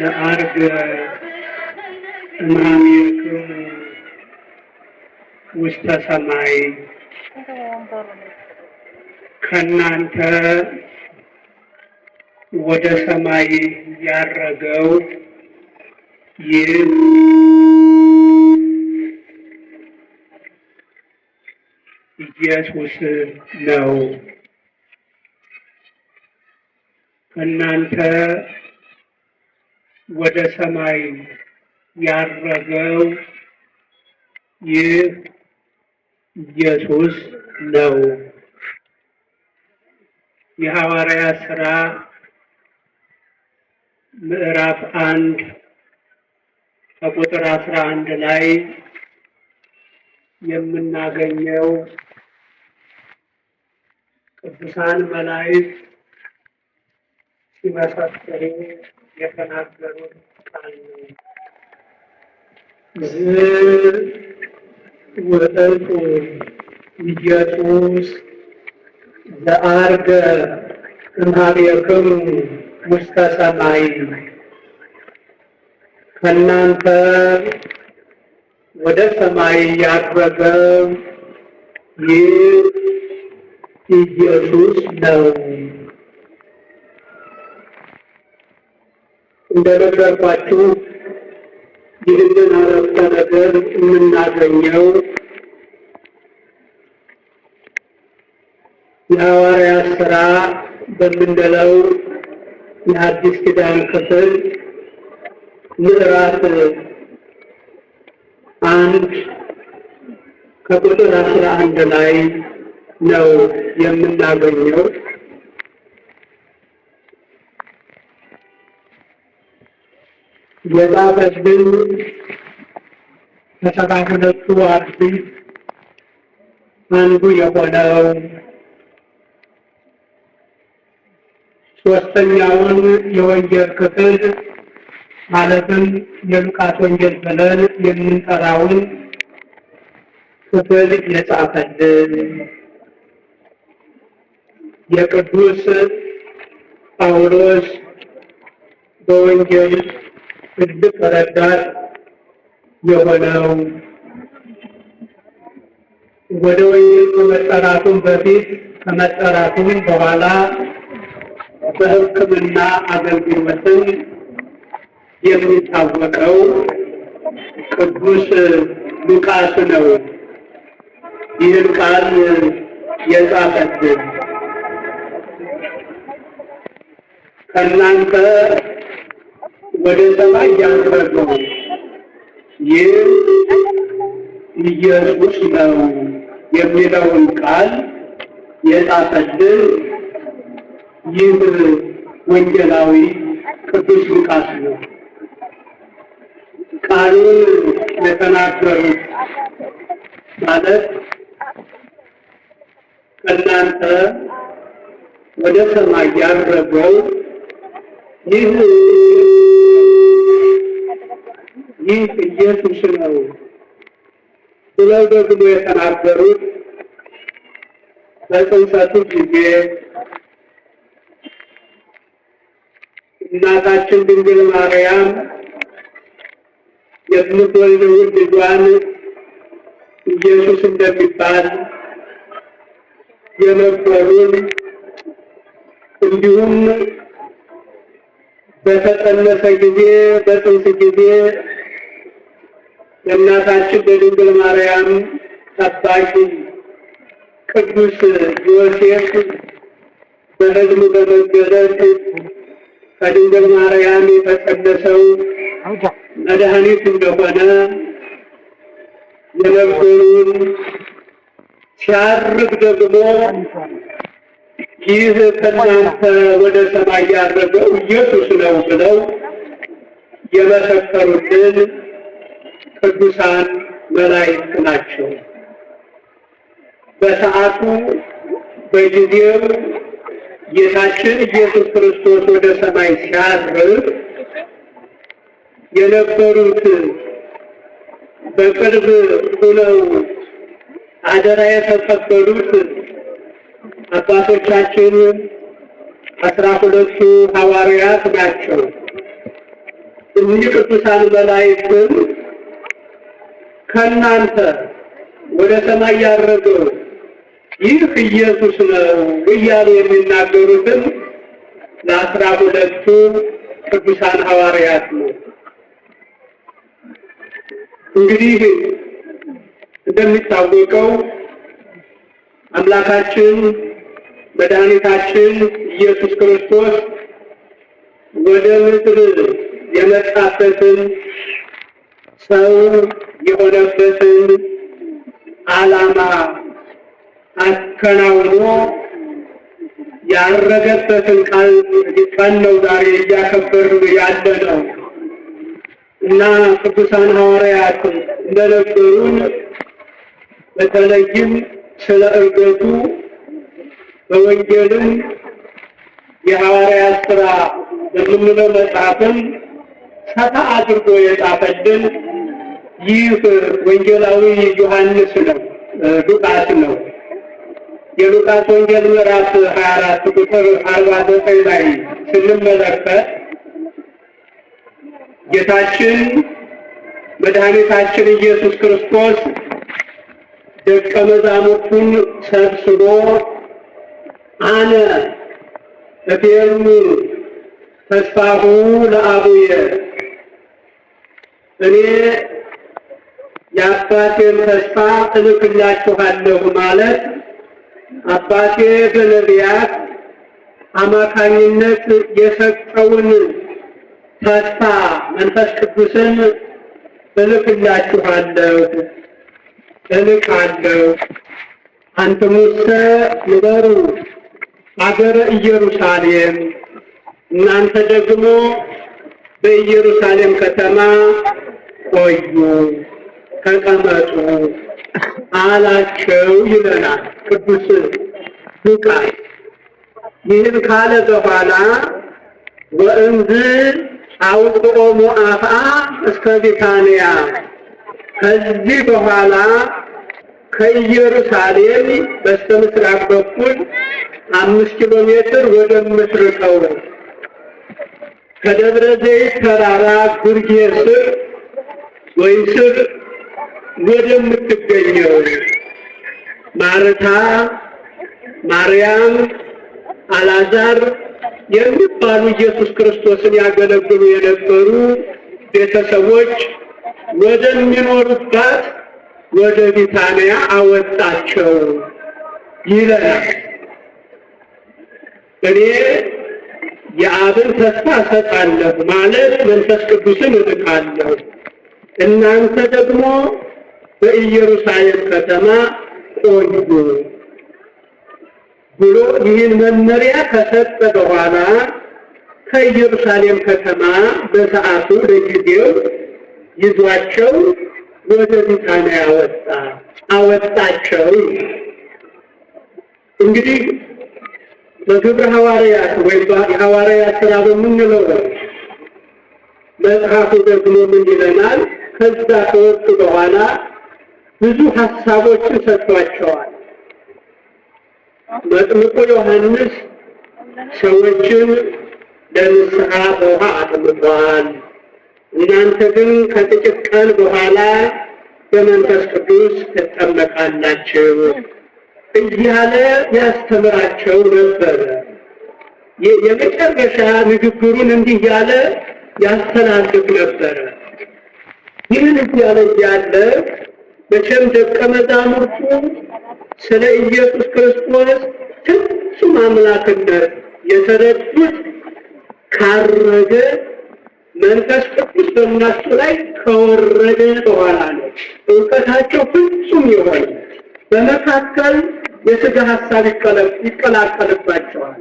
ለአርግ እምኀቤክሙ ውስተ ሰማይ ከእናንተ ወደ ሰማይ ያረገው ይህ ኢየሱስ ነው። ከእናንተ ወደ ሰማይ ያረገው ይህ ኢየሱስ ነው። የሐዋርያት ሥራ ምዕራፍ 1 ከቁጥር 11 ላይ የምናገኘው ቅዱሳን መላእክት ሲመሰክሩ የተናገሩት ቃል ነው። ውእቱ ኢየሱስ ዘዐርገ እምኀቤክሙ ውስተ ሰማይ ከእናንተ ወደ ሰማይ ያረገው ይህ ኢየሱስ ነው። እንደነገርኳችሁ ይህንን አረፍተ ነገር የምናገኘው የሐዋርያት ሥራ በምንለው የአዲስ ኪዳን ክፍል ምዕራፍ 1 ከቁጥር 11 ላይ ነው የምናገኘው። የጻፈልን ከ72ቱ አርድእት አንዱ የሆነው ሦስተኛውን የወንጌል ክፍል ማለትም የሉቃስ ወንጌል ብለን የምንጠራውን ክፍል የጻፈልን የቅዱስ ጳውሎስ በወንጌል ትልቅ ረዳት የሆነው ወደ ወንጌል ከመጠራቱም በፊት ከመጠራቱም በኋላ በሕክምና አገልግሎትን የሚታወቀው ቅዱስ ሉቃስ ነው። ይህን ቃል የጻፈልን ከእናንተ ወደ ሰማይ ያረገው ይህ ኢየሱስ ነው የሚለውን ቃል የጻፈልን ይህ ወንጌላዊ ቅዱስ ሉቃስ ነው። ቃሉን የተናገሩት ማለት ከእናንተ ወደ ሰማይ ያረገው ይህ ኢየሱስ ነው ብለው ደግሞ የተናገሩት በጽንሰቱ ጊዜ እናታችን ድንግል ማርያም የምትወልደውን ልጇን ኢየሱስ እንደሚባል የነበሩን እንዲሁም በተጸነሰ ጊዜ በጽንስ ጊዜ የእናታችን በድንግል ማርያም ጠባቂ ቅዱስ ዮሴፍ በሕልም በመገለጥ ከድንግል ማርያም የተጸነሰው መድኃኒት እንደሆነ የነበሩን ሲያርግ ደግሞ ይህ ከእናንተ ወደ ሰማይ ያረገው ኢየሱስ ነው ብለው የመሰከሩልን ቅዱሳን መላእክት ናቸው። በሰዓቱ በጊዜው ጌታችን ኢየሱስ ክርስቶስ ወደ ሰማይ ሲያርግ የነበሩት በቅርብ ሆነው አደራ የተቀበሉት አባቶቻችን 12ቱ ሐዋርያት ናቸው። እኒህ ቅዱሳን መላእክትም ከእናንተ ወደ ሰማይ ያረገው ይህ ኢየሱስ ነው እያሉ የሚናገሩትን ለ12 ቅዱሳን ሐዋርያት ነው። እንግዲህ እንደሚታወቀው አምላካችን መድኃኒታችን ኢየሱስ ክርስቶስ ወደ ምድር የመጣበትን ሰው የሆነበትን ዓላማ አከናውኖ ያረገበትን ቀን ነው ዛሬ እያከበርን ያለ ነው እና ቅዱሳን ሐዋርያት እንደነገሩን በተለይም ስለ ዕርገቱ በወንጌልም የሐዋርያት ሥራ በምንለው መጽሐፍም ሰፋ አድርጎ የጻፈልን ይህ ወንጌላዊ ዮሐንስ ነው፣ ሉቃስ ነው። የሉቃስ ወንጌል ምዕራፍ 24 ቁጥር 49 ላይ ስንመለከት ጌታችን መድኃኒታችን ኢየሱስ ክርስቶስ ደቀ መዛሙርቱን ሰብስቦ አነ እፌኑ ተስፋሁ ለአቡየ እኔ የአባቴን ተስፋ እልክላችኋለሁ ማለት አባቴ በነቢያት አማካኝነት የሰጠውን ተስፋ መንፈስ ቅዱስን እልክላችኋለሁ እልካለሁ። አንትሙሰ ንበሩ አገረ ኢየሩሳሌም እናንተ ደግሞ በኢየሩሳሌም ከተማ ቆዩ ተቀመጡ አላቸው ይለናል ቅዱስ ሉቃስ። ይህን ካለ በኋላ ወእንዝ አውጥኦሙ አፍአ እስከ ቢታንያ ከዚህ በኋላ ከኢየሩሳሌም በስተምስራቅ በኩል 5 ኪሎ ሜትር ወደምትርቀው ከደብረ ዘይት ተራራ ግርጌ ስር ወይ ስር ወደምትገኘው ማርታ፣ ማርያም፣ አልዓዛር የሚባሉ ኢየሱስ ክርስቶስን ያገለግሉ የነበሩ ቤተሰቦች ወደሚኖሩባት ወደ ቢታንያ አወጣቸው ይለናል። እኔ የአብን ተስፋ እሰጣለሁ ማለት መንፈስ ቅዱስን እልካለሁ፣ እናንተ ደግሞ በኢየሩሳሌም ከተማ ቆዩ ብሎ ይህን መመሪያ ከሰጠ በኋላ ከኢየሩሳሌም ከተማ በሰዓቱ ለጊዜው ይዟቸው ወደ ቢታንያ አወጣቸው። እንግዲህ በግብረ ሐዋርያት ወይም የሐዋርያት ሥራ በምንለው መጽሐፉ ደግሞ ምን ይለናል? ከዛ ከወጡ በኋላ ብዙ ሐሳቦችን ሰጥቷቸዋል። መጥምቁ ዮሐንስ ሰዎችን ለንስሐ በውሃ አጥምቋል፣ እናንተ ግን ከጥቂት ቀን በኋላ በመንፈስ ቅዱስ ትጠመቃላችሁ እያለ ያስተምራቸው ነበር። የመጨረሻ ንግግሩን እንዲህ ያለ ያስተላልፍ ነበር። ይህን እያለ እያለ መቼም ደቀ መዛሙርቱ ስለ ኢየሱስ ክርስቶስ ፍጹም አምላክነት የተረዱት ካረገ መንፈስ ቅዱስ በእነሱ ላይ ከወረደ በኋላ ነው። እውቀታቸው ፍጹም የሆነ በመካከል የሥጋ ሐሳብ ይቀላቀልባቸዋል።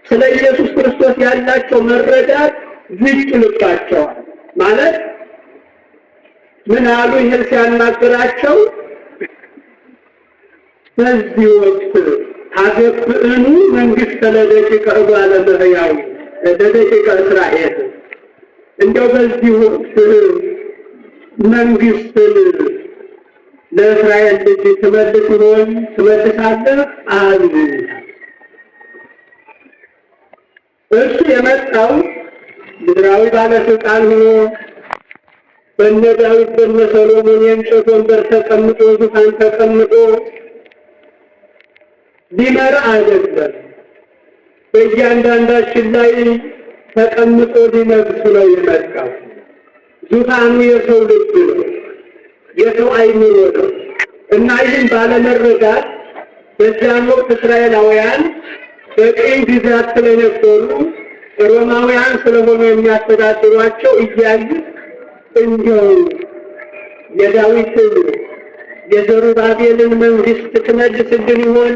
ስለ ኢየሱስ ክርስቶስ ያላቸው መረዳት ዝቅ ይልባቸዋል። ማለት ምን አሉ? ይህን ሲያናግራቸው በዚህ ወቅት ታገብእኑ መንግሥተ ለደቂቀ እጓለ እመሕያው ለደቂቀ እስራኤል፣ እንደው በዚህ ወቅት መንግሥትን ለእስራኤል ልጅ ትመልሳለህ አሉ። እርሱ የመጣው ምድራዊ ባለስልጣን ሆኖ በእነ ዳዊት በእነ ሰሎሞን የእንጨት ወንበር ተቀምጦ ዙፋን ተቀምጦ ሊመራ አይደለም። በእያንዳንዳችን ላይ ተቀምጦ ሊነግስ ነው የመጣው። ዙፋኑ የሰው ልብ ነው፣ የሰው አይምሮ ነው እና ይህን ባለመረዳት በዚያን ወቅት እስራኤላውያን በቅኝ ግዛት ስለነበሩ ሮማውያን ስለሆኑ የሚያስተዳድሯቸው እያዩ እንዲያው የዳዊትን የዘሩባቤልን መንግስት ትመልስልን ይሆን?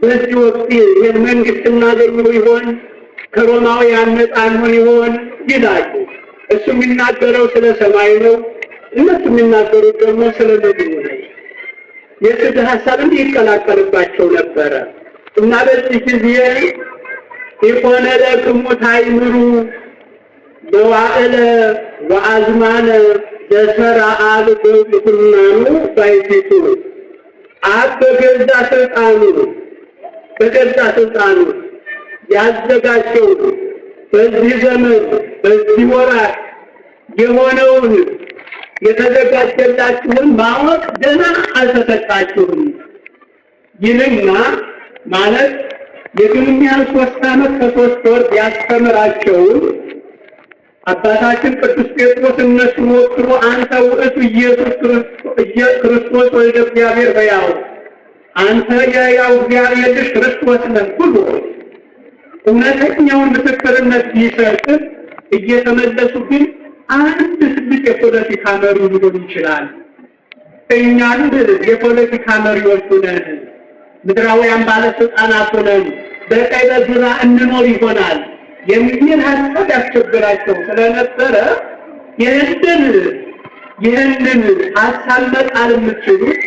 በዚህ ወቅት ይህን መንግስት እናገኘው ይሆን? ከሮማውያን ነፃ እንሆን ይሆን ይላሉ። እሱ የሚናገረው ስለ ሰማይ ነው፣ እነሱ የሚናገሩት ደግሞ ስለ ምድር ነው። የስድ ሀሳብ እንዲህ ይቀላቀልባቸው ነበረ እና በዚህ ጊዜ ኢኮነ ለክሙ ታይምሩ መዋዕለ ወአዝማነ ዘሰራ አብ በኩናኑ ባይቲቱ አብ በገዛ ስልጣኑ ያዘጋጀው በዚህ ዘመን በዚህ ወራት የሆነውን የተዘጋጀላችሁን ማወቅ ገና አልተሰጣችሁም ይልና ማለት የግንኛን 3 ዓመት ከ3 ወር ያስተምራቸውን አባታችን ቅዱስ ጴጥሮስ እነሱን ወክሎ አንተ ውእቱ ኢየሱስ ክርስቶስ ወልደ እግዚአብሔር ሕያው አንተ የሕያው እግዚአብሔር ልጅ ክርስቶስ ነህ ብሎ እውነተኛውን ምስክርነት ቢሰጥ እየተመለሱ ግን አንድ ትልቅ የፖለቲካ መሪ ሊሆን ይችላል። እኛን የፖለቲካ መሪዎች ሆነን ምድራውያን ባለስልጣናት ሆነን በቀኝ በግራ እንኖር ይሆናል የሚል ሀሳብ ያስቸግራቸው ስለነበረ ይህንን ሀሳብ መጣል የምትችሉት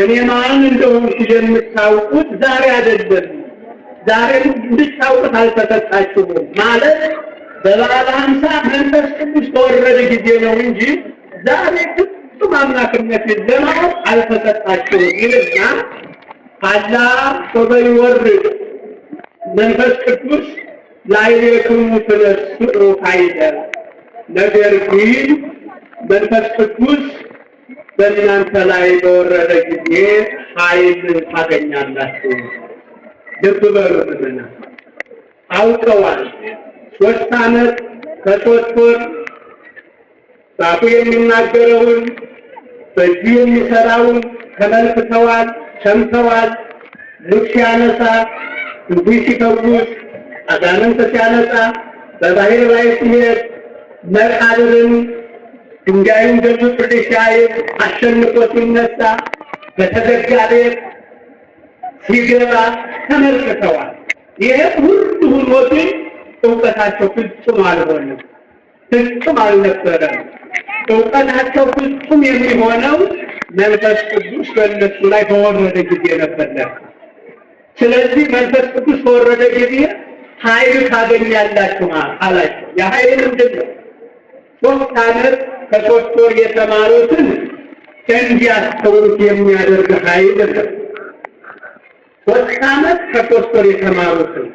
እኔ ማን እንደሆንኩ የምታውቁት ዛሬ አይደለም፣ ዛሬ እንድታውቁት አልተሰጣችሁም ማለት በበዓለ ሃምሳ መንፈስ ቅዱስ በወረደ ጊዜ ነው እንጂ ዛሬ ፍጹም አምላክነት ለማወቅ አልተሰጣችሁም ይልና አላ ወበይወርድ መንፈስ ቅዱስ ላዕሌክሙ ትነሥኡ ኃይለ ነገር ግን መንፈስ ቅዱስ በእናንተ ላይ በወረደ ጊዜ ኃይል ታገኛላችሁ። ልብ በሉ ምዕመናን፣ አውቀዋል። 3 ዓመት ከ3 ወር በአፉ የሚናገረውን በእጁ የሚሰራውን ተመልክተዋል፣ ሰምተዋል። ልክ ሲያነሳ እንዲህ ሲፈውስ፣ አጋንንት ሲያነጻ፣ በባህር ላይ ሲሄድ፣ መቃብርን ድንጋዩን ገልብጦ ሲያይ፣ አሸንፎ ሲነሳ፣ በተዘጋ ቤት ሲገባ ተመልክተዋል። ይሄ ሁሉ ሆኖ ግን እውቀታቸው ፍጹም አልሆነም፣ ፍጹም አልነበረም። እውቀታቸው ፍጹም የሚሆነው መንፈስ ቅዱስ በእነሱ ላይ በወረደ ጊዜ ነበር። ስለዚህ መንፈስ ቅዱስ በወረደ ጊዜ ኃይል ታገኛላችሁ አላቸው። የኃይል ምንድን ነው? 3 ዓመት ከ3 ወር የተማሩትን እንዲያስተውሉት የሚያደርግ ኃይል ነው። 3 ዓመት ከ3 ወር የተማሩትን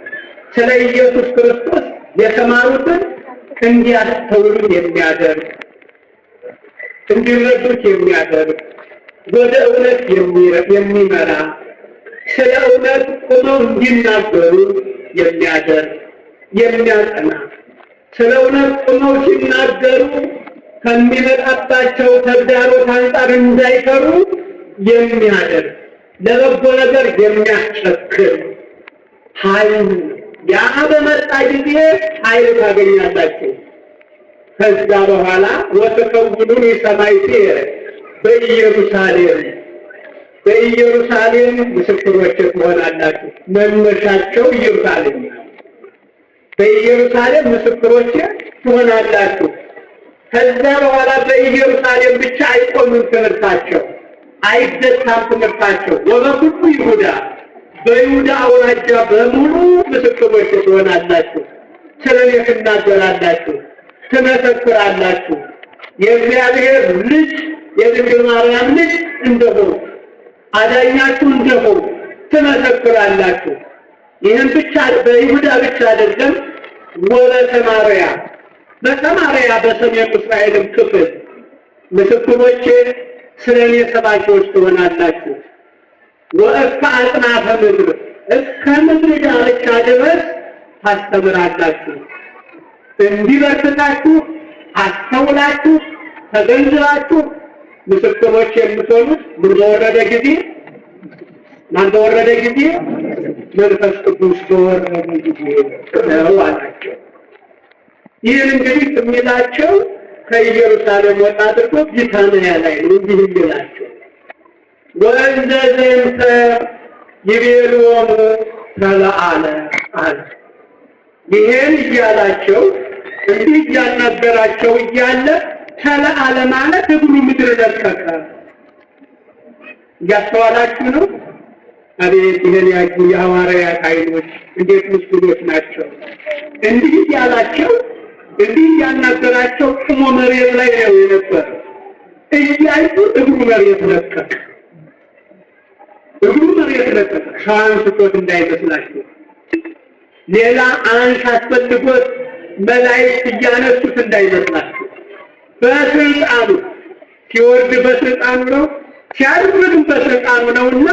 ስለ ኢየሱስ ክርስቶስ የተማሩትን እንዲያስተውሉት የሚያደርግ እንዲረዱት የሚያደርግ ወደ እውነት የሚመራ ስለ እውነት ቆመው እንዲናገሩ የሚያደርግ የሚያጸና ስለ እውነት ቆመው ሲናገሩ ከሚመጣባቸው ተግዳሮት አንጻር እንዳይፈሩ የሚያደርግ ለበጎ ነገር የሚያስቸክል ኃይል ያ በመጣ ጊዜ ኃይል ታገኛላችሁ። ከዛ በኋላ ወተከውኑን የሰማይቴ በኢየሩሳሌም ምስክሮች ትሆናላችሁ። መነሻቸው ኢየሩሳሌም ነው። በኢየሩሳሌም ምስክሮች ትሆናላችሁ። ከዛ በኋላ በኢየሩሳሌም ብቻ አይቆምም ትምህርታቸው፣ አይደታም ትምህርታቸው። ወበኩሉ ይሁዳ በይሁዳ አውራጃ በሙሉ ምስክሮች ትሆናላችሁ። ስለኔ ትናገራላችሁ፣ ትመሰክራላችሁ። የእግዚአብሔር ልጅ የድንግል ማርያም ልጅ እንደሆኑ አዳኛችሁ እንደሆኑ ትመሰክራላችሁ። ይህን ብቻ በይሁዳ ብቻ አይደለም፣ ወበሰማርያ በሰማርያ በሰሜን እስራኤልም ክፍል ምስክሮቼ ስለኔ ሰባኪዎች ትሆናላችሁ። ወእስከ አጽናፈ ምድር እስከ ምድር ዳርቻ ድረስ ታስተምራላችሁ። እንዲበርታችሁ አስተውላችሁ ተገንዝባችሁ ምስክሮች የምትሆኑት ምን በወረደ ጊዜ ማን በወረደ ጊዜ መንፈስ ቅዱስ በወረደ ጊዜ ነው አላቸው። ይህን እንግዲህ የሚላቸው ከኢየሩሳሌም ወጣ አድርጎ ቢታንያ ላይ ነው። እንዲህ ይላቸው ወእንዘ ዘንተ ይቤሎሙ ተለአለ አለ። ይሄን እያላቸው እንዲህ እያናገራቸው እያለ ተለአለ ማለት እግሩ ምድር ለቀቀ። እያስተዋላችሁ ነው? አቤት ይሄን ያዩ የሐዋርያት ዓይኖች እንዴት ምስጉኖች ናቸው! እንዲህ እያላቸው እንዲህ እያናገራቸው ቁሞ መሬት ላይ ነው የነበረ። እያዩ እግሩ መሬት ለቀቀ። እግሩ መሬት ለቀቀ። ሰው አንስቶት እንዳይመስላችሁ፣ ሌላ አንሽ አስፈልጎት መላእክት እያነሱት እንዳይመስላችሁ። በስልጣኑ ሲወርድ በስልጣኑ ነው፣ ሲያርግም በስልጣኑ ነውና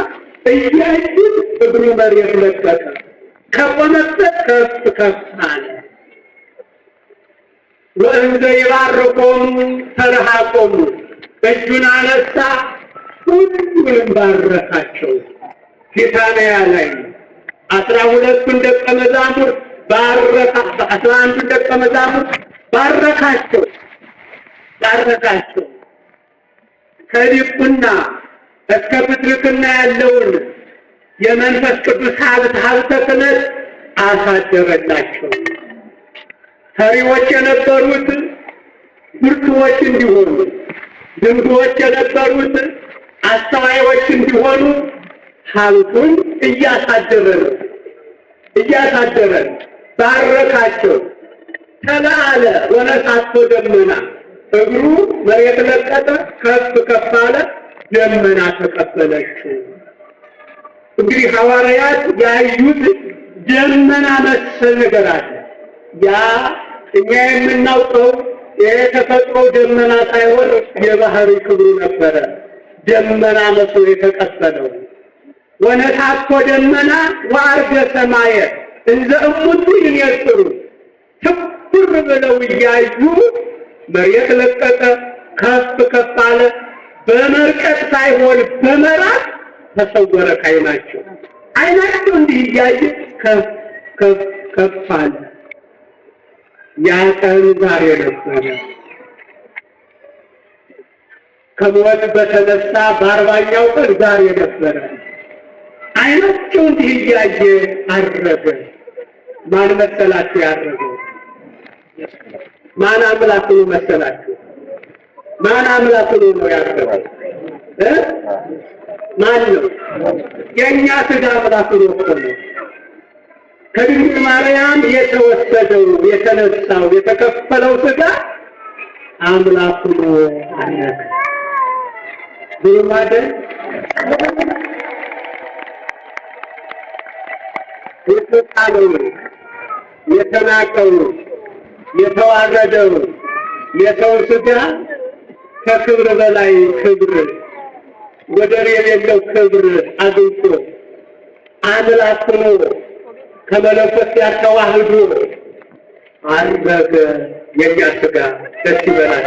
እያዩ እግሩ መሬት ለቀቀ። ከቆመበት ከፍ ከፍ አለ። ወእንዘ ይባርኮሙ ተረሃቆሙ እጁን አነሳ፣ ሁሉንም ባረካቸው። ቢታንያ ላይ 12ቱን ደቀ መዛሙርት ባረካ። 11ቱን ደቀ መዛሙርት ባረካቸው። ከዲቁና እስከ ፕትርክና ያለውን የመንፈስ ቅዱስ ሀብተ ክህነት አሳደረላቸው። ፈሪዎች የነበሩት ብርቱዎች እንዲሆኑ፣ ዝንጉዎች የነበሩት አስተዋዮች እንዲሆኑ ሀብቱን እያሳደረ ባረካቸው። ተለአለ ወነሳቶ ደመና እግሩ መሬት ለቀቀ፣ ከፍ ከፍ አለ፣ ደመና ተቀበለችው። እንግዲህ ሐዋርያት ያዩት ደመና መሰል ነገር አለ። ያ እኛ የምናውቀው የተፈጥሮ ደመና ሳይሆን የባህሪ ክብሩ ነበረ። ደመና መስሎ የተቀበለው ወነሳቶ ደመና ወአርገ ሰማየ እንዘ እሙቱ ይነጽሩ ትኩር ብለው እያዩ መሬት ለቀቀ፣ ከፍ ከፍ አለ። በመርቀቅ ሳይሆን በመራቅ ተሰወረ ከዓይናቸው። ዓይናቸው እንዲህ እያየ ከፍ ከፍ ከፍ አለ። ያ ቀን ዛሬ ነበረ። ከሞት በተነሳ በ40ኛው ቀን ዛሬ ነበረ። ዓይናቸው እንዲህ እያየ አረገ። ማን መሰላችሁ ያረገው? ማን አምላክ ነው መሰላችሁ? ማን አምላክ ነው ያረገው? ማን ነው? የኛ ሥጋ አምላክ ነው እኮ ነው። ከድንግል ማርያም የተወሰደው የተነሳው የተከፈለው ሥጋ አምላክ ነው አለከ ብሩማደ የተጣለው የተናቀው የተዋረደው የሰው ሥጋ ከክብር በላይ ክብር ወደር የሌለው ክብር አግኝቶ አምላክ ሆኖ ከመለኮት ጋር ተዋህዶ አረገ። የኛ ሥጋ ደስ ይበላል።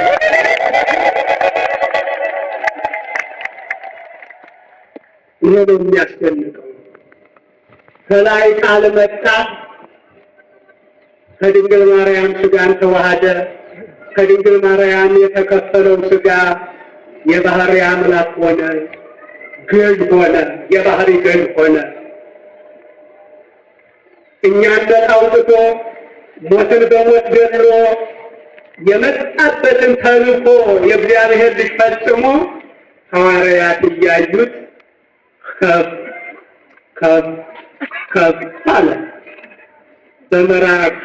ይሄ ነው የሚያስደንቀው። ከላይ ቃል መጣ፣ ከድንግል ማርያም ሥጋን ተዋሃደ። ከድንግል ማርያም የተከፈለው ሥጋ የባህሪ አምላክ ሆነ፣ ገዥ ሆነ፣ የባህሪ ገዥ ሆነ። እኛን ነፃ አውጥቶ ሞትን በሞት ገድሎ የመጣበትን ተልእኮ የእግዚአብሔር ልጅ ፈጽሞ ሐዋርያት እያዩት ከፍ ከፍ ከፍ አለ።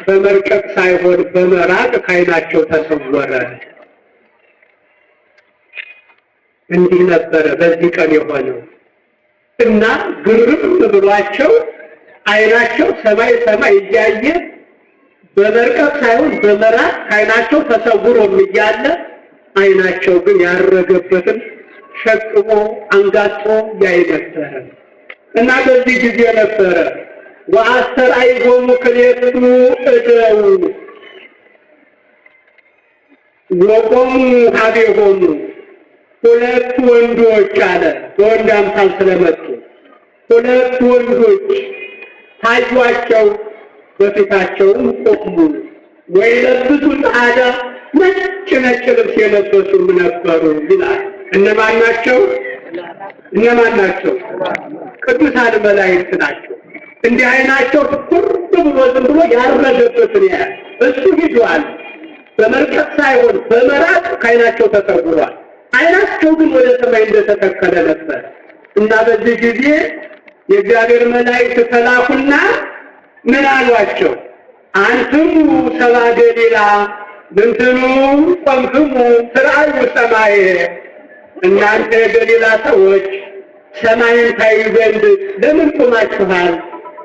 በመርቀቅ ሳይሆን በመራቅ ከዓይናቸው ተሰወረ። እንዲህ ነበረ በዚህ ቀን የሆነው እና ግርም ብሏቸው ዓይናቸው ሰማይ እያየ በመርቀቅ ሳይሆን በመራቅ ከዓይናቸው ተሰውሮም እያለ ዓይናቸው ግን ያረገበትን ሸቅቦ አንጋጦ ያይ ነበረ እና በዚህ ጊዜ ነበረ ወአስተርአይጎሙ ክልኤቱ እደው ወቆሙ ኀቤሆሙ ሁለት ወንዶች አለ። በወንድ አምሳል ስለመጡ ሁለት ወንዶች ታዩአቸው፣ በፊታቸውም ቆሙ። ወይለብሱ ጸዓዳ ነጭ ልብስ የለበሱም ነበሩ ይላል። እነማን ናቸው? እነማን ናቸው? ቅዱሳን መላእክት ናቸው። እንዲህ ዓይናቸው ትኩር ብሎ ዝም ብሎ ያረገበትን ያህል እሱ ሂዷል። በመርቀቅ ሳይሆን በመራቅ ከዓይናቸው ተሰውሯል። ዓይናቸው ግን ወደ ሰማይ እንደተተከለ ነበር እና በዚህ ጊዜ የእግዚአብሔር መላእክት ተላኩና ምን አሏቸው? አንትሙ ሰብአ ገሊላ ምንትኑ ቆምክሙ ትርአዩ ሰማየ። እናንተ የገሊላ ሰዎች ሰማይን ታዩ ዘንድ ለምን ቆማችኋል?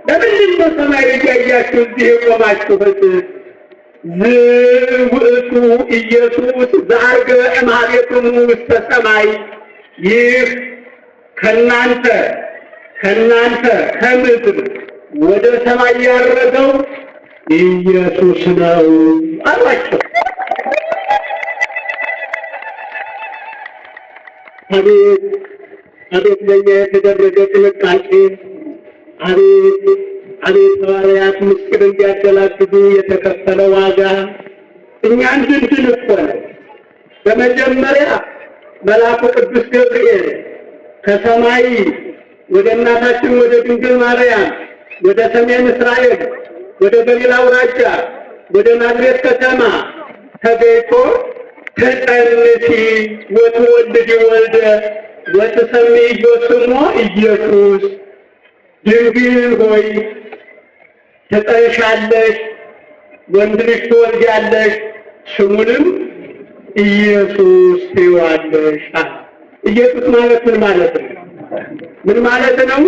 ለምንድን ነው ሰማይ እያያችሁ እዚህ የቆማችሁት? ውእቱ ኢየሱስ ዘዐርገ እምኀቤክሙ ውስተ ሰማይ። ይህ ከናንተ ከምድር ወደ ሰማይ ያረገው ኢየሱስ ነው አሏቸው። አቤት አቤት ለኛ የተደረገ ጥንቃቄ! አቤት አቤት ሐዋርያት ምስጢር እንዲያደላግዱ የተከፈለ ዋጋ! እኛ እንድንድን እኮ ነው። በመጀመሪያ መልአኩ ቅዱስ ገብርኤል ከሰማይ ወደ እናታችን ወደ ድንግል ማርያም ወደ ሰሜን እስራኤል ወደ ገሊላ አውራጃ ወደ ናዝሬት ከተማ ተገኝቶ ተጸንሲ ወትወልድ ወልደ ወትሰምዮ ስሞ ኢየሱስ፣ ድንግል ሆይ ትጸንሻለሽ፣ ወንድ ልጅ ትወልጃለሽ፣ ስሙንም ኢየሱስ ትይዋለሽ። ኢየሱስ ማለት ምን ማለት ነው? ምን ማለት ነው?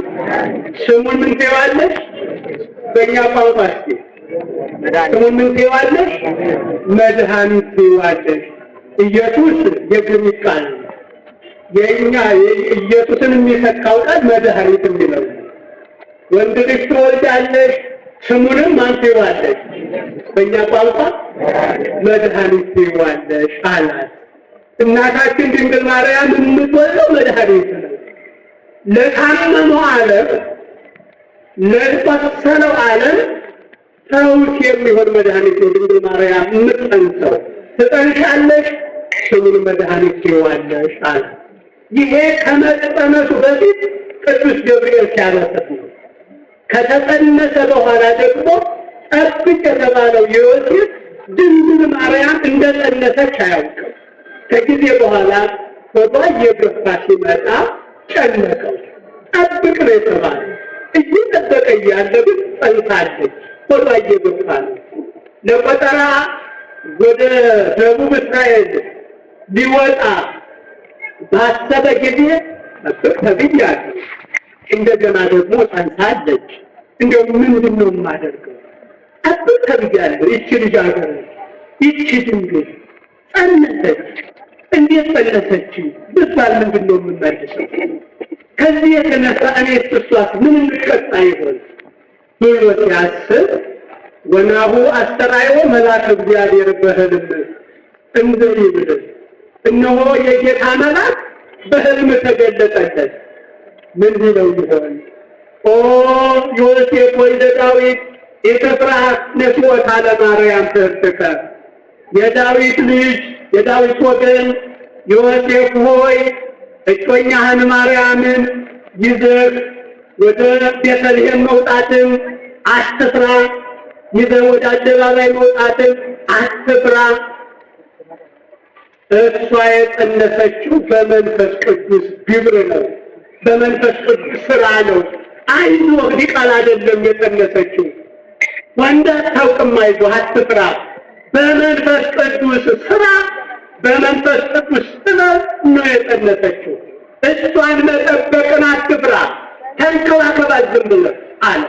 ስሙን ምን ትይዋለሽ? በእኛ ቋንቋ እስኪ ስሙን ምን ትይዋለሽ? መድኃኒት ትይዋለሽ። ኢየሱስ የግሪክ ቃል ነው። የእኛ ኢየሱስን የሚተካው ቃል መድኃኒት የሚለው። ወንድ ልጅ ትወልዳለሽ፣ ስሙንም ማን ትይዋለሽ? በእኛ ቋንቋ መድኃኒት ትይዋለሽ አላት። እናታችን ድንግል ማርያም የምትወልደው መድኃኒት ነው። ለታመመው ዓለም ለቆሰለው ዓለም ፈውስ የሚሆን መድኃኒት ነው ድንግል ማርያም የምትጸንሰው። ትጸንሻለሽ፣ ስሙን መድኃኒት ትይዋለሽ አለ። ይሄ ከመጸነሱ በፊት ቅዱስ ገብርኤል ሲያበስር ነው። ከተጸነሰ በኋላ ደግሞ ጠብቅ የተባለው ዮሴፍ ድንግል ማርያም እንደጸነሰች አያውቅም። ከጊዜ በኋላ ሆዷ እየገፋ ሲመጣ ጨነቀው። ጠብቅ ነው የተባለው። እየጠበቀ እያለ ግን ጸንሳለች። ሆዷ እየገፋ ነው። ለቆጠራ ወደ ደቡብ እስራኤል ሊወጣ ባሰበ ጊዜ ጠብቅ ተብያለሁ። እንደገና ደግሞ ጸንሳለች። እንደው ምንድን ነው የማደርገው? ጠብቅ ተብያለሁ። ይቺ ልጅ አገር ይቺ ድንግል ጸነሰች። እንዴት ጸነሰች ብባል ምንድን ነው የምመልሰው? ከዚህ የተነሳ እኔስ እሷስ ምን እንቀጣ ይሆን ብሎ ሲያስብ ወናሁ አስተርአዮ መልአከ እግዚአብሔር በሕልም እንዘ ይብል፣ እነሆ የጌታ መልአክ በሕልም ተገለጠለት። ምን ይለው ይሆን? ኦ ዮሴፍ ወልደ ዳዊት ኢትፍራህ ንሥኦተ ለማርያም ትሕትከ። የዳዊት ልጅ የዳዊት ወገን ዮሴፍ ሆይ እጮኛህን ማርያምን ይዘህ ወደ ቤተልሔም መውጣትን አትፍራ። ይዘህ ወደ አደባባይ መውጣትን አትፍራ። እሷ የጸነሰችው በመንፈስ ቅዱስ ግብር ነው፣ በመንፈስ ቅዱስ ስራ ነው። አይዞህ ዲቃላ አይደለም የጸነሰችው። ወንድ አታውቅም፣ አይዞህ አትፍራ። በመንፈስ ቅዱስ ስራ በመንፈስ ቅዱስ ጥበብ ነው የጸነሰችው። እሷን መጠበቅን አትፍራ፣ ተንከባከባት ዝም ብለህ አለ።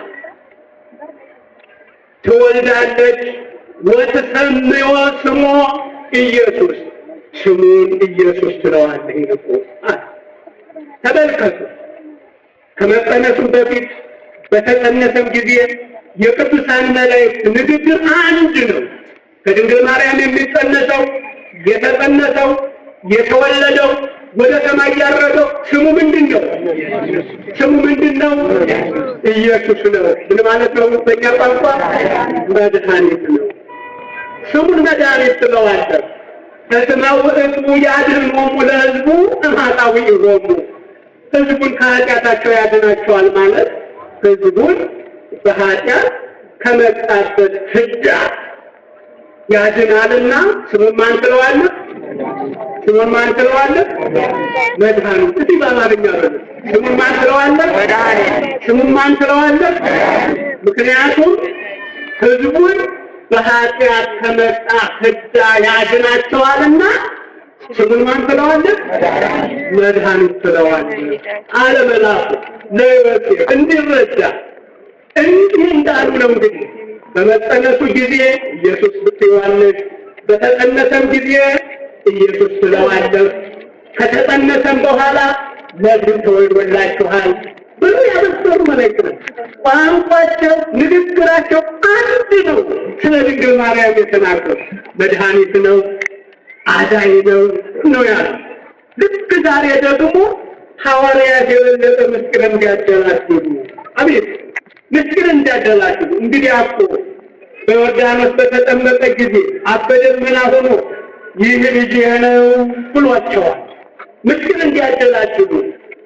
ትወልዳለች፣ ወትሰምዮ ስሞ ኢየሱስ፣ ስሙን ኢየሱስ ትለዋለህ። ይልቁ ተመልከቱ፣ ከመጸነሱ በፊት በተጸነሰም ጊዜ የቅዱሳን መላእክት ንግግር አንድ ነው። ከድንግል ማርያም የሚጸነሰው የተጸነሰው የተወለደው ወደ ሰማይ ያረገው ስሙ ምንድን ነው? ስሙ ምንድን ነው? ኢየሱስ ነው። ምን ማለት ነው? በእኛ ቋንቋ መድኃኒት ነው። ስሙን መድኃኒት ትለዋለህ። በስመ ውእቱ ያድኅኖሙ ለሕዝቡ እምኃጣውኢሆሙ፣ ሕዝቡን ከኃጢአታቸው ያድናቸዋል ማለት ሕዝቡን በኃጢአት ከመጣበት ፍዳ ያድናልና ስሙን ማን ትለዋለህ? ስሙን ማን ትለዋለህ? መድኃኒት። እስቲ በአማርኛ በሉ። ስሙን ማን ትለዋለህ? ስሙን ማን ትለዋለህ? ምክንያቱም ሕዝቡን በኃጢአት ከመጣ ፍዳ ያድናቸዋልና ስሙን ማን ትለዋለህ? መድኃኒት ትለዋለህ አለ መልአኩ ለዮሴፍ እንዲረዳ። እንዲህ እንዳሉ ነው እንግዲህ በመጸነሱ ጊዜ ኢየሱስ ብትይዋለሽ፣ በተጸነሰም ጊዜ ኢየሱስ ትለዋለህ፣ ከተጸነሰም በኋላ ለዚህ ተወልዶላችኋል ብሎ ያበሰሩ መላእክት ነው። ቋንቋቸው ንግግራቸው አንድ ነው። ስለ ድንግል ማርያም የተናገሩ መድኃኒት ነው፣ አዳኝ ነው ያሉ። ልክ ዛሬ ደግሞ ሐዋርያት የበለጠ ምስጢር እንዲያደላችሁ አቤት ምስጢር እንዲያደላችሁ እንግዲህ አቆ በዮርዳኖስ በተጠመቀ ጊዜ አበደመና ሆኖ ይህ ልጅ ነው ብሏቸዋል። ምስጢር እንዲያደላችሁ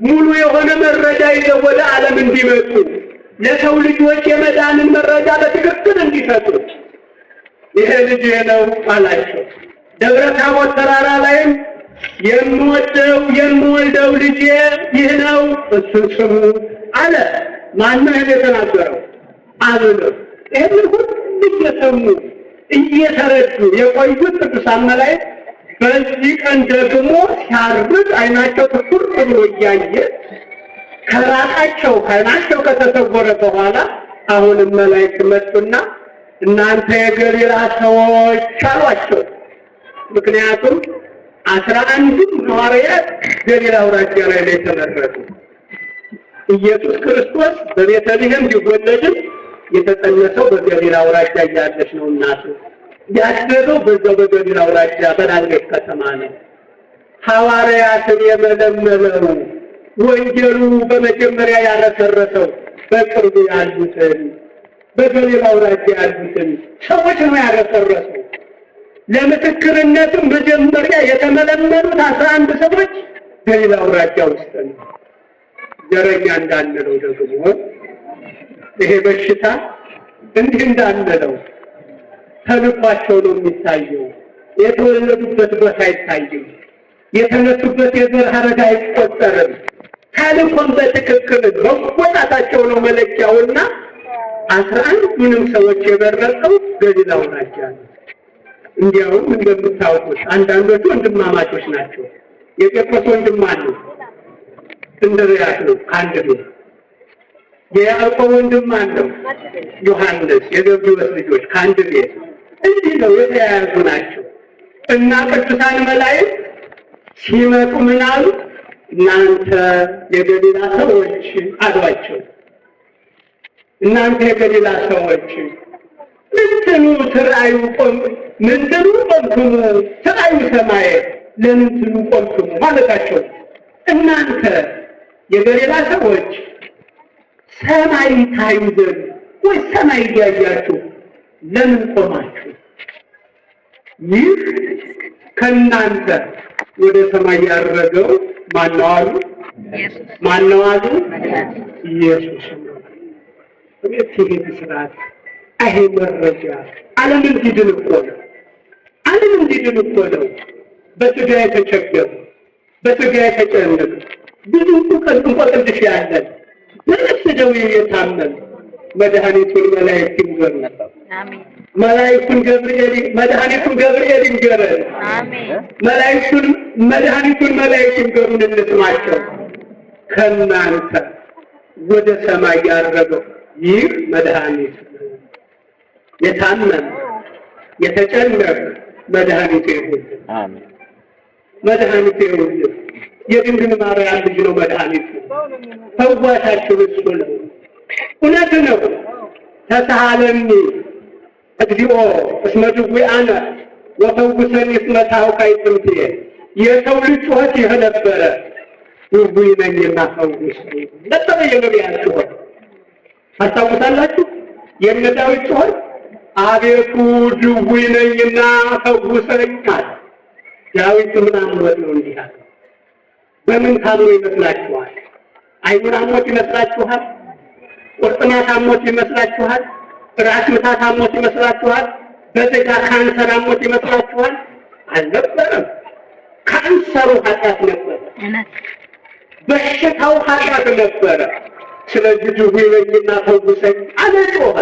ሙሉ የሆነ መረጃ ይዘው ወደ ዓለም እንዲመጡ ለሰው ልጆች የመዳንን መረጃ በትክክል እንዲሰጡ ይሄ ልጅ ነው አላቸው። ደብረ ታቦር ተራራ ላይም የምወልደው ልጄ ይህ ነው እሱን ስሙ አለ። ማነው የተናገረው? አብ ነው። ይህንን ሁሉ እየሰሙ እየተረዱ የቆዩት ቅዱሳን መላእክት በዚህ ቀን ደግሞ ሲያርግ ዓይናቸው ትኩር ብሎ እያየ ከራቃቸው ዓይናቸው ከተሰወረ በኋላ አሁንም መላእክት መጡና እናንተ የገሊላ ሰዎች አሏቸው። ምክንያቱም 11 ሐዋርያት ገሊላ አውራጃ ላይ የተመረጡ ኢየሱስ ክርስቶስ በቤተልሔም ቢወለድም የተጸነሰው በገሊላ አውራጃ እያለች ነው እናቱ። ያደረው በዛው በገሊላ አውራጃ በናዝሬት ከተማ ነው። ሐዋርያትን የመለመለው ወንጌሉ በመጀመሪያ ያረሰረሰው በቅርቡ ያሉትን በገሊላ አውራጃ ያሉትን ሰዎች ነው ያረሰረሰው። ለምስክርነትም መጀመሪያ የተመለመሉት 11 ሰዎች ገሊላ አውራጃ ውስጥ ነው። ዘረኛ እንዳንለው ደግሞ ይሄ በሽታ እንዲህ እንዳንለው ተልኳቸው ነው የሚታየው። የተወለዱበት ቦታ አይታይም። የተነሱበት የዘር ሐረግ አይቆጠርም። ተልኮን በትክክል መወጣታቸው ነው መለኪያውና 11ዱንም ሰዎች የመረጠው ገሊላ አውራጃ ነው። እንዲያውም እንደምታውቁት አንዳንዶቹ ወንድማማቾች ናቸው። የጴጥሮስ ወንድም አለው እንድርያስ ነው አንድ ነው። የያዕቆብ ወንድም አለው ዮሐንስ፣ የዘብዴዎስ ልጆች ከአንድ ቤት እንዲህ ነው የተያያዙ ናቸው። እና ቅዱሳን መላእክት ሲመጡ ምን አሉ? እናንተ የገሊላ ሰዎች አሏቸው። እናንተ የገሊላ ሰዎች ምንትኑ ትርአዩ ቆምክሙ ትርአዩ ሰማየ ለምንትኑ ቆምክሙ ማለታቸው። እናንተ የገሊላ ሰዎች ሰማይ ታዩ ዘንድ ወይ ሰማይ እያያችሁ ለምን ቆማችሁ? ይህ ከእናንተ ወደ ሰማይ ያረገው ማነው አሉ? ማነው አሉ? ኢየሱስ ነው። እቤት ይሄድ ስርዓት ይሄ መረጃ ዓለም እንዲድን እኮ ነው። ዓለም እንዲድን እኮ ነው። በስጋ የተቸገሩ በስጋ የተጨነቁ ብዙ እንቆቅልሽ ያለን በነፍስ ደዌ የታመኑ መድኃኒቱን መላእክት ይንገሩ ነበር። አሜን። መድኃኒቱን ገብርኤል ይንገረን። አሜን። መድኃኒቱን መላእክት ይንገሩን እንስማቸው። ከእናንተ ወደ ሰማይ ያረገው ይህ መድኃኒት የታመነ የተጨነቅ መድኃኒቱ ይሁን። አሜን። መድኃኒቱ ይሁን። የድንግል ማርያም ልጅ ነው መድኃኒቱ። ፈዋሻችን እሱ ነው። እውነት ነው። ተሳሃለኒ እግዚኦ እስመ ድውያነ ወፈውሰኒ እስመ ታውካይ ጽምትየ። የሰው ልጅ ጩኸት ይህ ነበረ። ድውይ ነኝና ፈውሰኝ ነበረ የነቢያት ጩኸት። አስታውሳላችሁ? የእነ ዳዊት ጩኸት አቤቱ ድውይ ነኝና ፈውሰኝ አለ። ዳዊት ምን አሞት ነው እንዲህ አለ? በምን ታምኖ ይመስላችኋል? አይኑን አሞት ይመስላችኋል? ቁርጥማት አሞት ይመስላችኋል? ራስ ምታት አሞት ይመስላችኋል? በስጋ ካንሰር አሞት ይመስላችኋል? አልነበረም። ካንሰሩ ኃጢአት ነበረ። በሽታው ኃጢአት ነበረ። ስለዚህ ድውይ ነኝና ፈውሰኝ አለ ጮኸ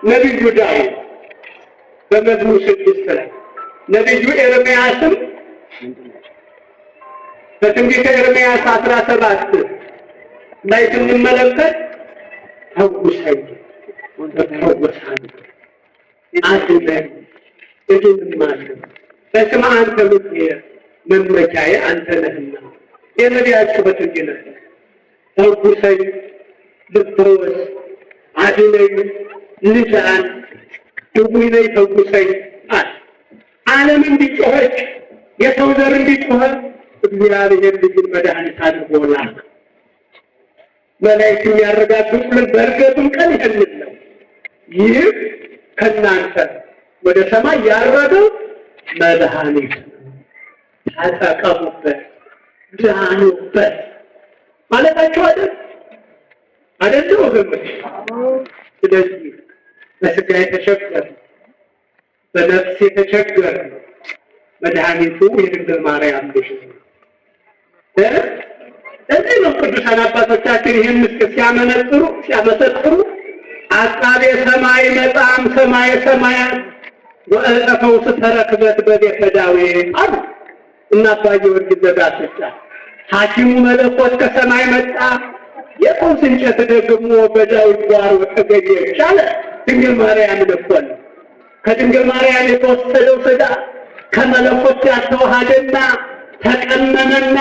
ነቢዩ ዳዊት በመዝሙር 6 ላይ። ነቢዩ ኤርምያስም በትንቢተ ኤርምያስ 17 ላይ ስንመለከት ፈውሰኝ እፈወሳለሁ፣ አድነኝ እድንማለሁ፣ በስመ አንተ ምክንያት መመኪያዬ አንተ ነህና። የነቢያት ጩኸት እንዲህ ነበር። ፈውሰኝ፣ ልፈወስ፣ አድነኝ፣ ልዳን፣ ድውይ ነኝ ፈውሰኝ አለ። ዓለም እንዲጮኸች የሰው ዘር እንዲጮኸ እግዚአብሔር ልጁን መድኃኒት አድርጎ ላከ። መላእክት የሚያረጋግጡልን በእርገቱም ቀን ይህንን ነው። ይህ ከእናንተ ወደ ሰማይ ያረገው መድኃኒት ተጠቀሙበት፣ ዳኑበት ማለታቸው አይደል ወገኖች? ስለዚህ በስጋ የተቸገረ በነፍስ የተቸገረ መድኃኒቱ የድንግል ማርያም ልጅ ነው። እዚህ ነው ቅዱሳን አባቶቻችን ይህን ምስጢር ሲያመሰጥሩ አቃቤ ሰማይ መጣም ሰማይ ሰማያት ወእፀ ፈውስ ተረክበት በቤተ ዳዊት አሉ እና አባ ጊዮርጊስ ዘጋስጫ። ሐኪሙ መለኮት ከሰማይ መጣ፣ የፈውስ እንጨት ደግሞ በዳዊት ጓሮ ተገኘች አለ። ድንግል ማርያም ልኮል ከድንግል ማርያም የተወሰደው ሥጋ ከመለኮት ጋር ተዋሃደና ተቀመመና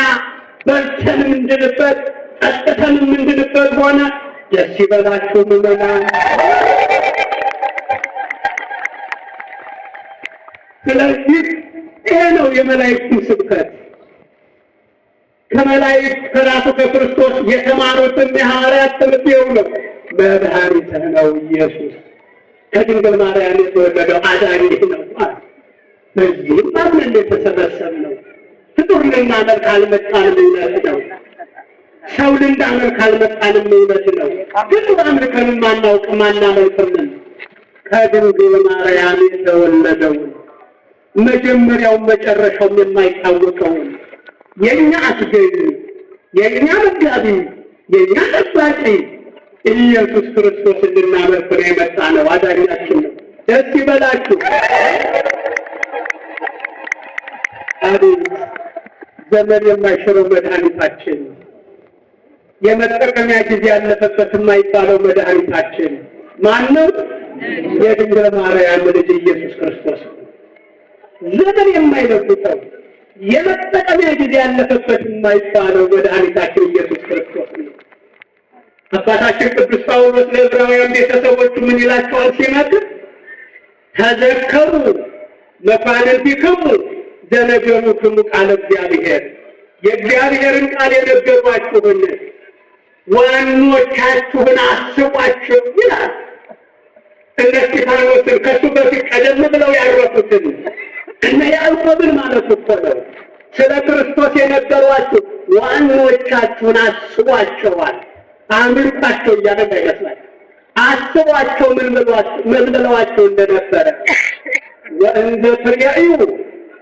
በልተንም እንድንበት ጠጥተንም እንድንበት ሆነ። ደስ ይበላችሁ ምዕመናን። ስለዚህ ይሄ ነው የመላእክቱ ስብከት። ከመላእክት ከራሱ ከክርስቶስ የተማሩትን የሐዋርያት ትምህርት ነው። መድኃኒትህ ነው ኢየሱስ፣ ከድንግል ማርያም የተወለደው አዳኝህ ነው። በዚህም አምነን የተሰበሰብነው ፍጡር ልናመልክ አልመጣንም፣ እውነት ነው። ሰው ልናመልክ አልመጣንም፣ እውነት ነው። ፍጡር አምልከንም አናውቅም፣ አናመልክም። ከድንግል ማርያም የተወለደውን መጀመሪያውን መጨረሻውም የማይታወቀውን የእኛ አስገኝ፣ የእኛ መጋቢ፣ የእኛ ጠባቂ ኢየሱስ ክርስቶስ እንድናመልክ ነው የመጣ ነው። አዳኛችን ነው። ደስ ይበላችሁ። አቤት ዘመን የማይሽረው መድኃኒታችን፣ የመጠቀሚያ ጊዜ ያለፈበት የማይባለው መድኃኒታችን ማነው? የድንግል ማርያም ልጅ ኢየሱስ ክርስቶስ። ዘመን የማይለውጠው የመጠቀሚያ ጊዜ ያለፈበት የማይባለው መድኃኒታችን ኢየሱስ ክርስቶስ ነው። አባታችን ቅዱስ ጳውሎስ ለዕብራውያን ቤተሰቦቹ ምን ይላቸዋል ሲመክር? ተዘከሩ መኳንንቲክሙ ዘነገሩክሙ ቃለ እግዚአብሔር፣ የእግዚአብሔርን ቃል የነገሯችሁን ዋኖቻችሁን አስቧቸው ይላል። እነ እስጢፋኖስን ከሱ በፊት ቀደም ብለው ያረፉትን እነ ያዕቆብን ማለት እኮ ነው። ስለ ክርስቶስ የነገሯችሁ ዋኖቻችሁን አስቧቸዋል። አምልኳቸው እያለ እንዳይመስላል። አስቧቸው ምን ብለዋቸው እንደነበረ ወእንዘ ትርያዩ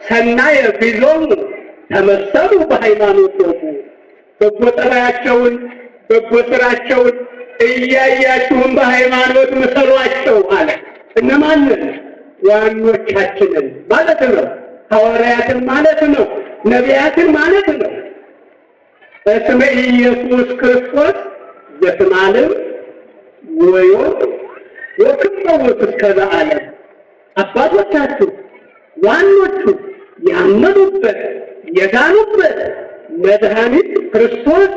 ሰናየ ፊዞሙ ተመሰሉ በሃይማኖቶሙ፣ በጎ ጠባያቸውን በጎ ስራቸውን እያያችሁም በሃይማኖት ምሰሏቸው አለ። እነማንን? ዋኖቻችንን ማለት ነው። ሐዋርያትን ማለት ነው። ነቢያትን ማለት ነው። እስመ ኢየሱስ ክርስቶስ ዘስመ ዓለም ወዮም ወክመ ውእቱ እስከ ዘዓለም። አባቶቻችሁ ዋኖቹ ያመኑበት የዳኑበት መድኃኒት ክርስቶስ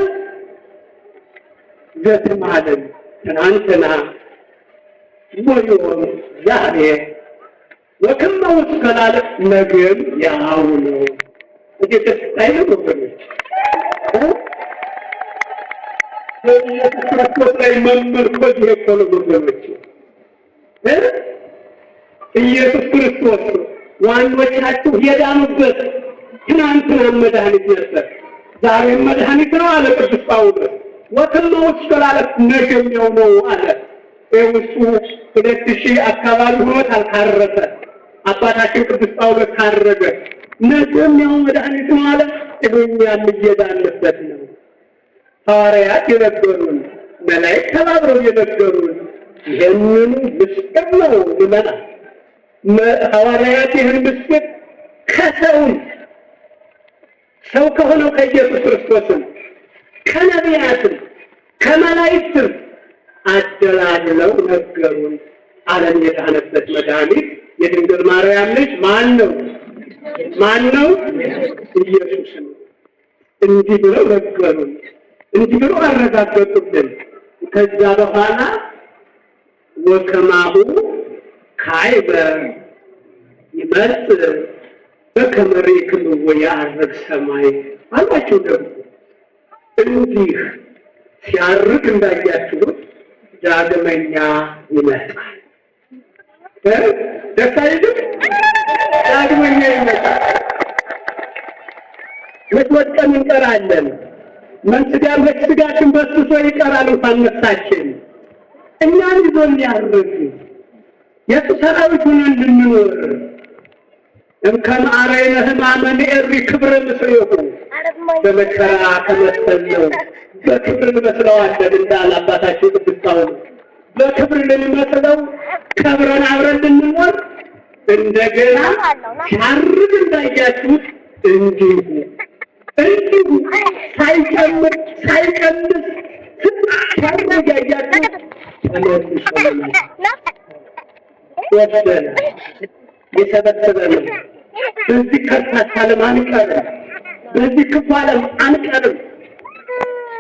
ዘትማለም ትናንትና ወዮም ዛሬ ወከመ እስከ ለዓለም ነገም ያው ነው። እየተስታይ ነው ወገኖች በኢየሱስ ክርስቶስ ላይ መመርኮዝ እኮ ነው ወገኖች። ኢየሱስ ክርስቶስ ዋኖቻችሁ የዳኑበት ትናንትና መድኃኒት ነበር፣ ዛሬም መድኃኒት ነው አለ ቅዱስ ጳውሎስ። ወከመ እስከ ለዓለም ነገም ያው ነው አለ። እሱ 2000 አካባቢ ሆኖታል ካረፈ። አባታችን ቅዱስ ጳውሎስ ካረገ ነገም ያው መድኃኒት ነው አለ። እኛም እየዳንበት ነው። ሐዋርያት የነገሩን፣ መላእክት ተባብረው የነገሩን ይህንን ምስጢር ነው ልመና ሐዋርያት ይህን ምስጢር ሰው ከሆነው ከኢየሱስ ክርስቶስም ከነቢያትም ከመላእክትም አደላድለው ነገሩን። ዓለም የዳነበት መድኃኒት የድንግል ማርያም ልጅ ማን ነው? ኢየሱስ ነው። እንዲህ ብለው ነገሩን፣ እንዲህ ብለው አረጋገጡልን። ከዛ በኋላ ወከማሁ ካዕበ ይመጽእ በከመ ርኢክምዎ የዐርግ ሰማይ አሏቸው። ደግሞ እንዲህ ሲያርግ እንዳያችሁት ዳግመኛ ይመጣል። ደስ አይልም? ዳግመኛ ይመጣል። ወድቀን እንቀራለን። ስጋችን በስብሶ ይቀራል እንኳን ነፍሳችን። እኛን ይዞን ሊያርግ የእሱ ሰራዊት ሆነን እንድንኖር እምከመ አርአይነ ሕማመ ንኤሪ ክብረ ምስሌሁ በመከራ ከመሰልነው በክብር እንመስለዋለን እንዳለ አባታችን ቅዱስ ጳውሎስ። በክብር ልንመስለው ከብረን አብረን እንድንኖር እንደገና ሲያርግ እንዳያችሁት እንዲሁ ሳይጨምር ሳይቀንስ ሲያርግ ያያችሁት ወሰነ የሰበሰበን። በዚህ ከርታታ ዓለም አንቀርም፣ በዚህ ክፉ ዓለም አንቀርም።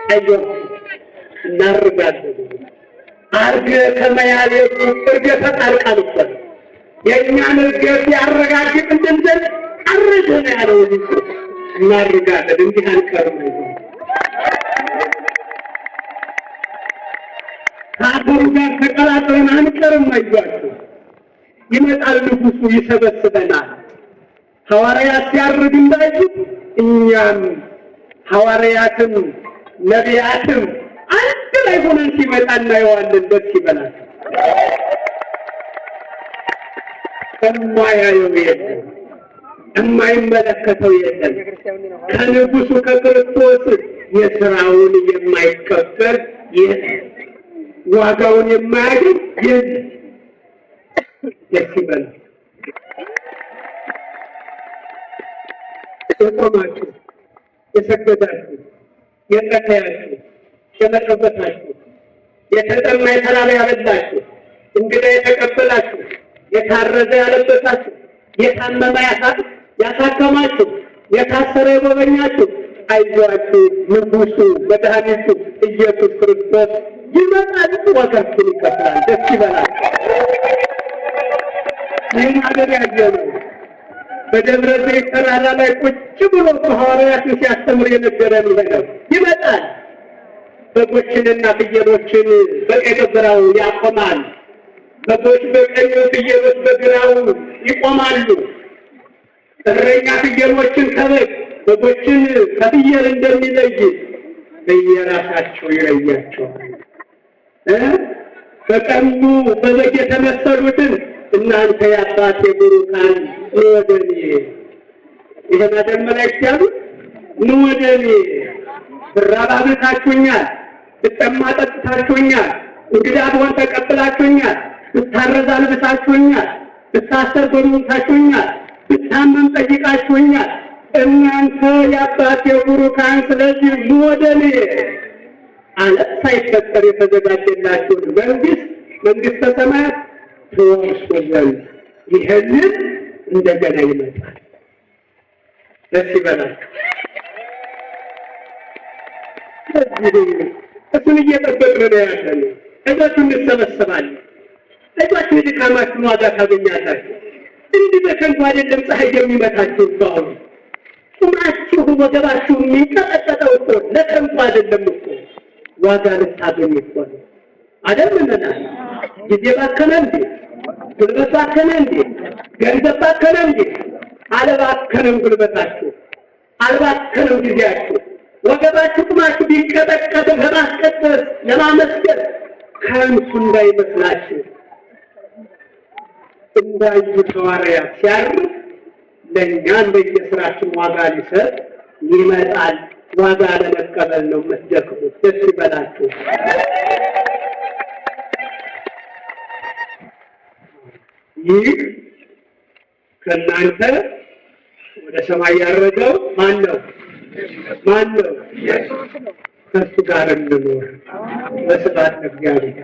አይዞህ እናርጋለን። አርገ ከመያሌቱ እርገተ ጻድቃን እኮ ነው። የእኛን እርገት ያረጋግጥልን ዘንድ አረገ ነው ያለው። እናርጋለን፣ እንዲህ አንቀርም። ከአገሩ ጋር ተቀላቅለን አንቀርም። አይዟችሁ ይመጣል ንጉሡ ይሰበስበናል። ሐዋርያት ሲያርግ እንዳዩት እኛም ሐዋርያትም ነቢያትም አንድ ላይ ሆነን ሲመጣ እናየዋለን። ደስ ይበላል። የማያየው የለም፣ የማይመለከተው የለም። ከንጉሡ ከክርስቶስ የሥራውን የማይቀበል የለም፣ ዋጋውን የማያገኝ የለም። ደስ ይበላል። የቆማችሁ፣ የሰገዳችሁ፣ የጸለያችሁ፣ የመጠበታችሁ፣ የተጠማ የተራበ ያበላችሁ፣ እንግዳ የተቀበላችሁ፣ የታረዘ ያለበሳችሁ፣ የታመመ ያሳከማችሁ፣ የታሰረ የጎበኛችሁ፣ አይዟችሁ ንጉሡ መድኃኒቱ ኢየሱስ ክርስቶስ ይመጣል፣ ዋጋችሁን ይከፍላል። ደስ ይበላል። ይህን ሀገር ያየነው በደብረ ዘይት ተራራ ላይ ቁጭ ብሎ ሐዋርያትን ሲያስተምር የነበረን ይሄ ነው። ይመጣል። በጎችንና ፍየሎችን በቀኝ በግራው ያቆማል። በጎች በቀኙ፣ ፍየሎች በግራው ይቆማሉ። እረኛ ፍየሎችን ከበግ በጎችን ከፍየል እንደሚለይ በየራሳቸው ይለያቸዋል። በቀኙ በበግ የተመሰሉትን እናንተ የአባቴ ቡሩካን ኑ ወደ እኔ፣ ይሄን አይደል መላእክት ያሉት? ኑ ወደ እኔ፣ ብራብ አብልታችሁኛል፣ ብጠማ ጠጥታችሁኛል፣ እንግዳ ብሆን ተቀብላችሁኛል፣ ብታረዝ አልብሳችሁኛል፣ ብታሰር ጎብኝታችሁኛል፣ ብታመም ጠይቃችሁኛል። እናንተ የአባቴ ቡሩካን ስለዚህ ኑ ወደ እኔ። ዓለም ሳይፈጠር የተዘጋጀላችሁን መንግሥተ ሰማያት ትወርሱ ዘንድ ይሄንን እንደገና ይመጣል። ደስ ይበላችሁ። እሱን እየጠበቅን ነው ያለነው። እዛችሁ እንሰበሰባለን። እዛችሁ የድካማችሁን ዋጋ ታገኛላችሁ። እንዲህ በከንቱ አይደለም ፀሐይ የሚመታችሁ ባሁን ቁማችሁ ወገባችሁ የሚንቀጠቀጠው እኮ ለከንቱ አይደለም እኮ ዋጋ ልታገኙ እኮ ነው። አይደለምና ጊዜ ባከነ እንዴ? ጉልበት ባከነ እንዴ? ገንዘብ ባከነ እንዴ? አልባከነም ጉልበታችሁ፣ አልባከነም ጊዜያችሁ። ወገባችሁ ቁማችሁ ቢንቀጠቀጥ ለማስቀደስ ለማመስገን ከንቱ እንዳይመስላችሁ። እንዳዩት ሐዋርያት ሲያርግ ለእኛም በየስራችን ዋጋ ሊሰጥ ይመጣል። ዋጋ ለመቀበል ነው የምትደክሙት። ደስ ይበላችሁ። ይህ ከእናንተ ወደ ሰማይ ያረገው ማን ነው? ማን ነው? ከእሱ ጋር እንኖር። በስብሐት ለእግዚአብሔር።